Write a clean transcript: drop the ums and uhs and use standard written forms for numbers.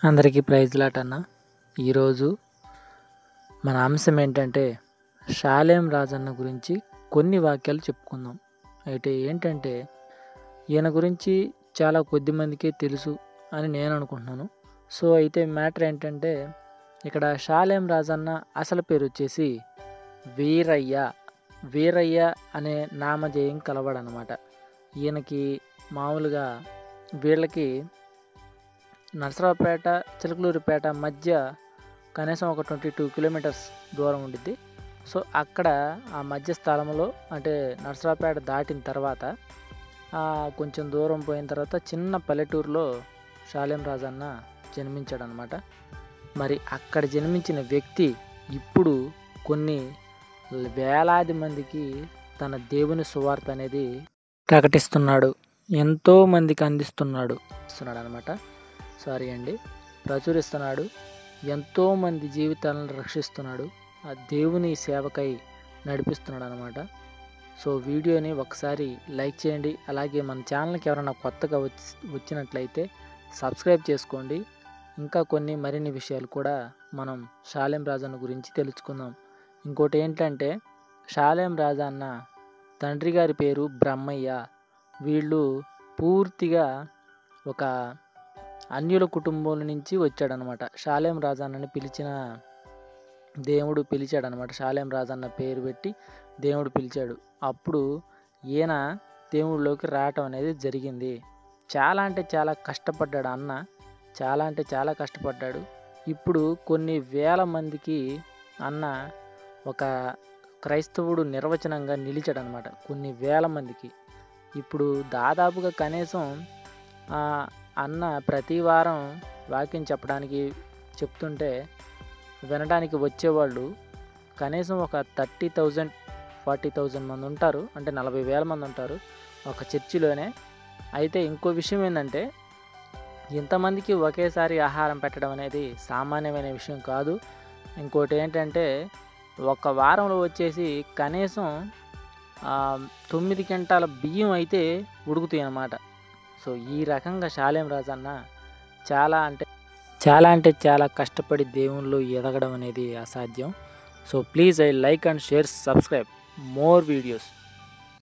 అందరికీ praise lot అన్న. ఈరోజు మన అంశం ఏంటంటే షాలేం రాజన్న గురించి కొన్ని వాక్యాలు చెప్పుకుందాం. అయితే ఏంటంటే ఈయన గురించి చాలా కొద్ది మందికే తెలుసు అని నేను అనుకుంటున్నాను. సో అయితే మ్యాటర్ ఏంటంటే ఇక్కడ షాలేం రాజన్న అసలు పేరు వచ్చేసి వీరయ్య. వీరయ్య అనే నామధేయం కలవాడనమాట. ఈయనకి మామూలుగా వీళ్ళకి నరసరావుపేట చిలకలూరిపేట మధ్య కనీసం ఒక 22 కిలోమీటర్స్ దూరం ఉండిద్ది. సో అక్కడ ఆ మధ్య స్థలంలో అంటే నరసరావుపేట దాటిన తర్వాత కొంచెం దూరం పోయిన తర్వాత చిన్న పల్లెటూరులో షాలేం రాజన్న జన్మించాడనమాట. మరి అక్కడ జన్మించిన వ్యక్తి ఇప్పుడు కొన్ని వేలాది మందికి తన దేవుని సువార్త అనేది ప్రకటిస్తున్నాడు, ఎంతో మందికి అందిస్తున్నాడు అనమాట. ప్రచురిస్తున్నాడు, ఎంతోమంది జీవితాలను రక్షిస్తున్నాడు, ఆ దేవుని సేవకై నడిపిస్తున్నాడు అనమాట. సో వీడియోని ఒకసారి లైక్ చేయండి. అలాగే మన ఛానల్కి ఎవరైనా కొత్తగా వచ్చినట్లయితే సబ్స్క్రైబ్ చేసుకోండి. ఇంకా మరిన్ని విషయాలు కూడా మనం షాలేం రాజన్న గురించి తెలుసుకుందాం. ఇంకోటి ఏంటంటే షాలేం రాజన్న తండ్రి గారి పేరు బ్రహ్మయ్య. వీళ్ళు పూర్తిగా ఒక అన్యుల కుటుంబం నుంచి వచ్చాడనమాట. షాలేం రాజన్నని పిలిచిన దేవుడు పిలిచాడనమాట. షాలేం రాజన్న పేరు పెట్టి దేవుడు పిలిచాడు. అప్పుడు ఈయన దేవుడిలోకి రావటం అనేది జరిగింది. చాలా అంటే చాలా కష్టపడ్డాడు అన్న, చాలా అంటే చాలా కష్టపడ్డాడు. ఇప్పుడు కొన్ని వేల మందికి అన్న ఒక క్రైస్తవుడు నిర్వచనంగా నిలిచాడనమాట. కొన్ని వేల మందికి ఇప్పుడు దాదాపుగా కనీసం అన్న ప్రతి వారం వాక్యం చెప్తుంటే వినడానికి వచ్చేవాళ్ళు కనీసం ఒక 30,000 40,000 మంది ఉంటారు. అంటే 40,000 మంది ఉంటారు ఒక చర్చిలోనే. అయితే ఇంకో విషయం ఏంటంటే ఇంతమందికి ఒకేసారి ఆహారం పెట్టడం అనేది సామాన్యమైన విషయం కాదు. ఇంకోటి ఏంటంటే ఒక వారంలో వచ్చేసి కనీసం 9 క్వింటాల బియ్యం అయితే ఉడుకుతాయి అన్నమాట. సో ఈ రకంగా షాలేం రాజన్న చాలా అంటే కష్టపడి దేవుళ్ళు ఎదగడం అనేది అసాధ్యం. So please like and share, subscribe more videos.